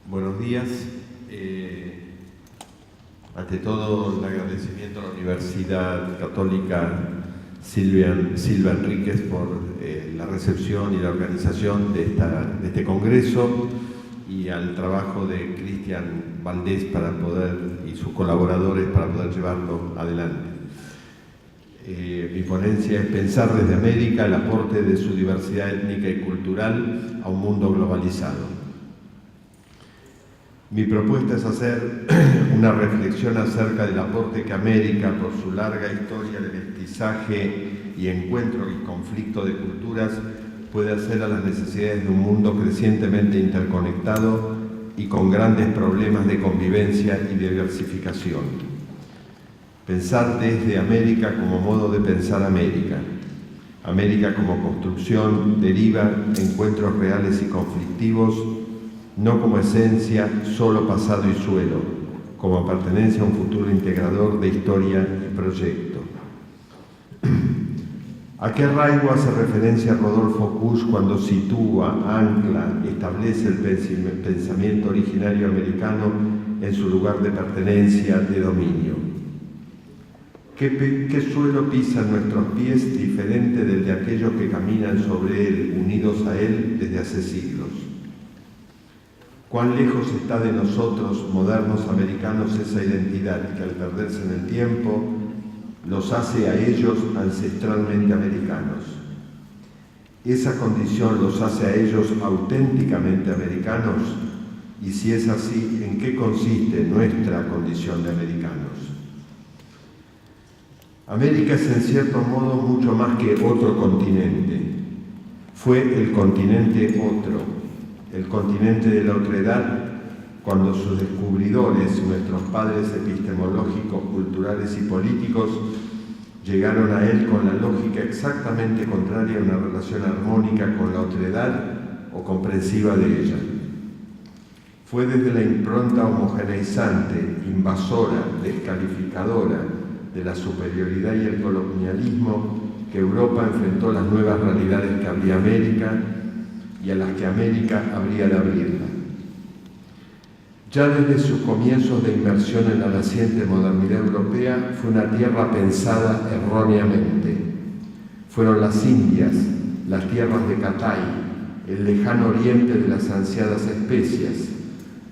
Buenos días. Ante todo, el agradecimiento a la Universidad Católica Silva Enríquez por la recepción y la organización de este congreso, y al trabajo de Cristian Valdés y sus colaboradores para poder llevarlo adelante. Mi ponencia es pensar desde América el aporte de su diversidad étnica y cultural a un mundo globalizado. Mi propuesta es hacer una reflexión acerca del aporte que América, por su larga historia de mestizaje y encuentro y conflicto de culturas, puede hacer a las necesidades de un mundo crecientemente interconectado y con grandes problemas de convivencia y diversificación. Pensar desde América como modo de pensar América. América como construcción deriva encuentros reales y conflictivos, no como esencia, solo pasado y suelo, como pertenencia a un futuro integrador de historia y proyecto. ¿A qué arraigo hace referencia Rodolfo Kusch cuando sitúa, ancla, establece el pensamiento originario americano en su lugar de pertenencia, de dominio? ¿Qué suelo pisan nuestros pies diferente del de aquellos que caminan sobre él, unidos a él desde hace siglos? ¿Cuán lejos está de nosotros, modernos americanos, esa identidad que al perderse en el tiempo los hace a ellos ancestralmente americanos? ¿Esa condición los hace a ellos auténticamente americanos? Y si es así, ¿en qué consiste nuestra condición de americanos? América es en cierto modo mucho más que otro continente. Fue el continente otro. El continente de la otredad, cuando sus descubridores, nuestros padres epistemológicos, culturales y políticos, llegaron a él con la lógica exactamente contraria a una relación armónica con la otredad o comprensiva de ella. Fue desde la impronta homogeneizante, invasora, descalificadora de la superioridad y el colonialismo que Europa enfrentó las nuevas realidades que abría América y a las que América habría de abrirla. Ya desde sus comienzos de inmersión en la naciente modernidad europea, fue una tierra pensada erróneamente. Fueron las Indias, las tierras de Catay, el lejano oriente de las ansiadas especias,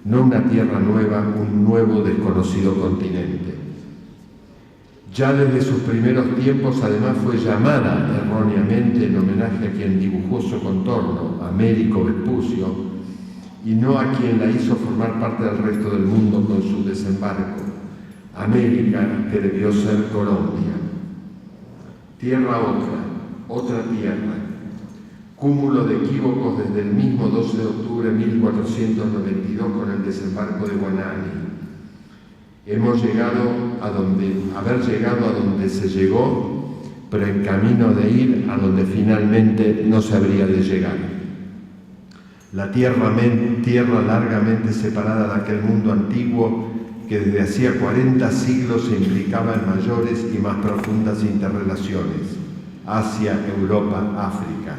no una tierra nueva, un nuevo desconocido continente. Ya desde sus primeros tiempos, además, fue llamada erróneamente en homenaje a quien dibujó su contorno, Américo Vespucio, y no a quien la hizo formar parte del resto del mundo con su desembarco, América, que debió ser Colombia. Tierra otra tierra, cúmulo de equívocos desde el mismo 12 de octubre de 1492 con el desembarco de Guanani. Hemos haber llegado a donde se llegó, pero en camino de ir a donde finalmente no se habría de llegar. La tierra largamente separada de aquel mundo antiguo que desde hacía 40 siglos se implicaba en mayores y más profundas interrelaciones. Asia, Europa, África.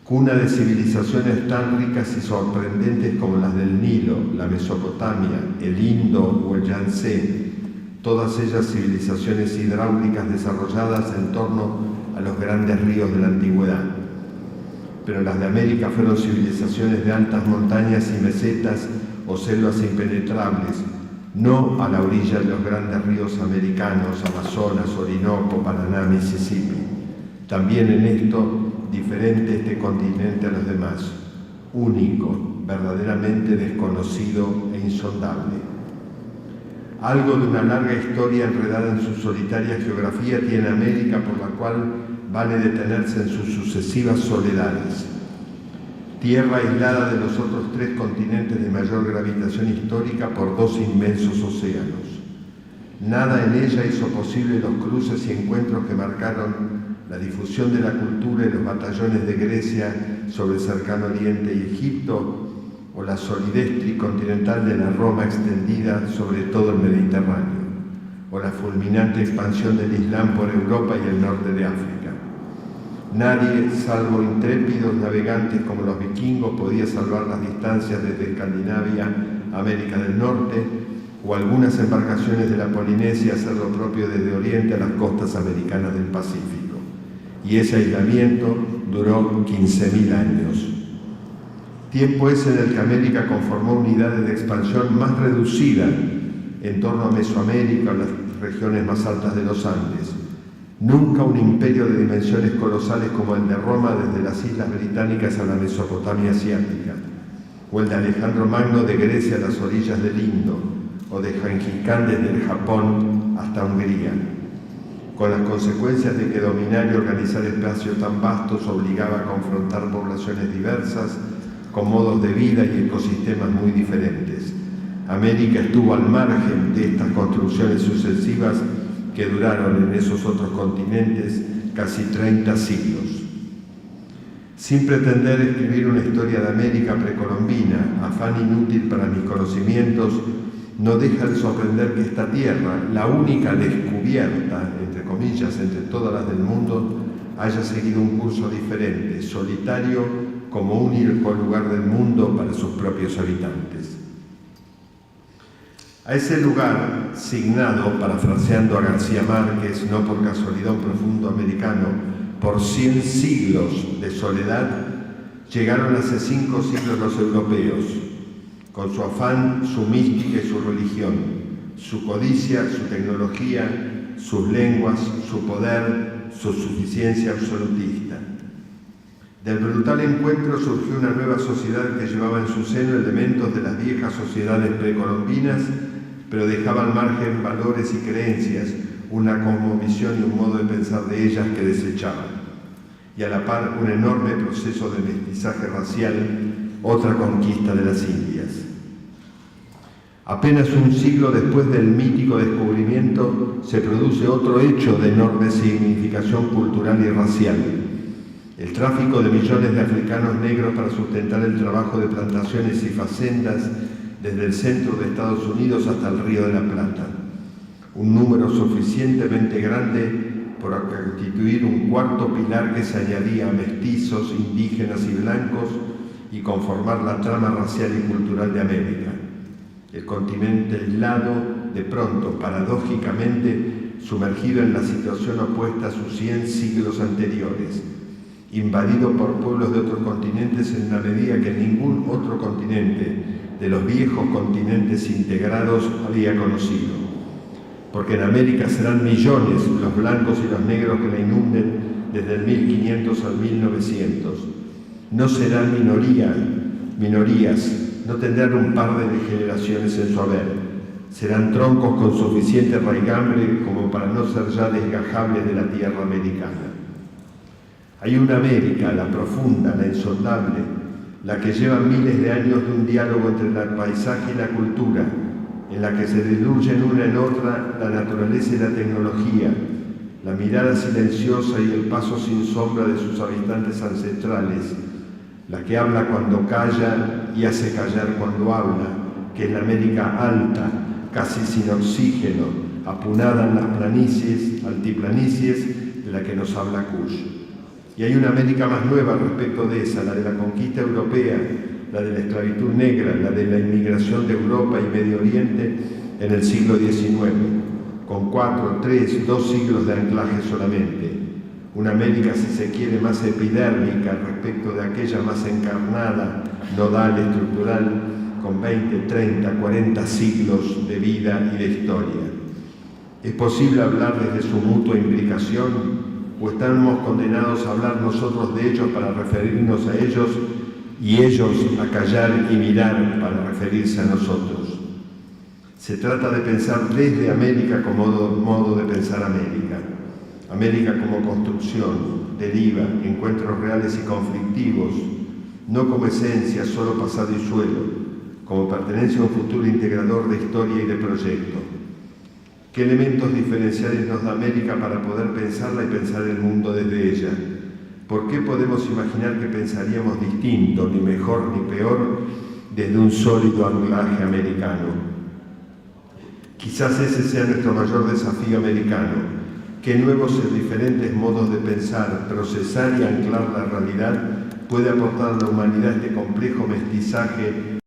Cuna de civilizaciones tan ricas y sorprendentes como las del Nilo, la Mesopotamia, el Indo o el Yangtze, todas ellas civilizaciones hidráulicas desarrolladas en torno a los grandes ríos de la antigüedad. Pero las de América fueron civilizaciones de altas montañas y mesetas o selvas impenetrables, no a la orilla de los grandes ríos americanos, Amazonas, Orinoco, Paraná, Mississippi. También en esto diferente este continente a los demás, único, verdaderamente desconocido e insondable. Algo de una larga historia enredada en su solitaria geografía tiene América, por la cual vale detenerse en sus sucesivas soledades. Tierra aislada de los otros tres continentes de mayor gravitación histórica por dos inmensos océanos. Nada en ella hizo posible los cruces y encuentros que marcaron la difusión de la cultura y los batallones de Grecia sobre el cercano Oriente y Egipto, o la solidez tricontinental de la Roma extendida sobre todo el Mediterráneo, o la fulminante expansión del Islam por Europa y el norte de África. Nadie, salvo intrépidos navegantes como los vikingos, podía salvar las distancias desde Escandinavia a América del Norte, o algunas embarcaciones de la Polinesia hacer lo propio desde Oriente a las costas americanas del Pacífico. Y ese aislamiento duró 15.000 años. Tiempo ese en el que América conformó unidades de expansión más reducidas en torno a Mesoamérica, las regiones más altas de los Andes. Nunca un imperio de dimensiones colosales como el de Roma desde las Islas Británicas a la Mesopotamia asiática, o el de Alejandro Magno de Grecia a las orillas del Indo, o de Gengis Khan desde el Japón hasta Hungría, con las consecuencias de que dominar y organizar espacios tan vastos obligaba a confrontar poblaciones diversas, con modos de vida y ecosistemas muy diferentes. América estuvo al margen de estas construcciones sucesivas que duraron en esos otros continentes casi 30 siglos. Sin pretender escribir una historia de América precolombina, afán inútil para mis conocimientos, no deja de sorprender que esta tierra, la única descubierta, entre comillas, entre todas las del mundo, haya seguido un curso diferente, solitario, como único lugar del mundo para sus propios habitantes. A ese lugar, signado, parafraseando a García Márquez, no por casualidad un profundo americano, por 100 siglos de soledad, llegaron hace 5 siglos los europeos, con su afán, su mística y su religión, su codicia, su tecnología, sus lenguas, su poder, su suficiencia absolutista. Del brutal encuentro surgió una nueva sociedad que llevaba en su seno elementos de las viejas sociedades precolombinas, pero dejaba al margen valores y creencias, una cosmovisión y un modo de pensar de ellas que desechaban. Y a la par un enorme proceso de mestizaje racial, otra conquista de las Indias. Apenas un siglo después del mítico descubrimiento se produce otro hecho de enorme significación cultural y racial: el tráfico de millones de africanos negros para sustentar el trabajo de plantaciones y facendas desde el centro de Estados Unidos hasta el Río de la Plata. Un número suficientemente grande para constituir un cuarto pilar que se añadía a mestizos, indígenas y blancos y conformar la trama racial y cultural de América. El continente aislado, de pronto, paradójicamente, sumergido en la situación opuesta a sus 100 siglos anteriores, invadido por pueblos de otros continentes en una medida que ningún otro continente de los viejos continentes integrados había conocido. Porque en América serán millones los blancos y los negros que la inunden desde el 1500 al 1900. No serán minorías, no tendrán un par de generaciones en su haber. Serán troncos con suficiente raigambre como para no ser ya desgajables de la tierra americana. Hay una América, la profunda, la insondable, la que lleva miles de años de un diálogo entre el paisaje y la cultura, en la que se diluyen una en otra la naturaleza y la tecnología, la mirada silenciosa y el paso sin sombra de sus habitantes ancestrales, la que habla cuando calla y hace callar cuando habla, que es la América alta, casi sin oxígeno, apunada en las planicies, altiplanicies, de la que nos habla Kush. Y hay una América más nueva respecto de esa, la de la conquista europea, la de la esclavitud negra, la de la inmigración de Europa y Medio Oriente en el siglo XIX, con 4, 3, 2 siglos de anclaje solamente. Una América, si se quiere, más epidérmica respecto de aquella más encarnada, nodal, estructural, con 20, 30, 40 siglos de vida y de historia. ¿Es posible hablar desde su mutua implicación? ¿O estamos condenados a hablar nosotros de ellos para referirnos a ellos y ellos a callar y mirar para referirse a nosotros? Se trata de pensar desde América como modo de pensar América. América como construcción, deriva, encuentros reales y conflictivos, no como esencia, solo pasado y suelo, como pertenencia a un futuro integrador de historia y de proyecto. ¿Qué elementos diferenciales nos da América para poder pensarla y pensar el mundo desde ella? ¿Por qué podemos imaginar que pensaríamos distinto, ni mejor ni peor, desde un sólido anclaje americano? Quizás ese sea nuestro mayor desafío americano, qué nuevos y diferentes modos de pensar, procesar y anclar la realidad puede aportar a la humanidad este complejo mestizaje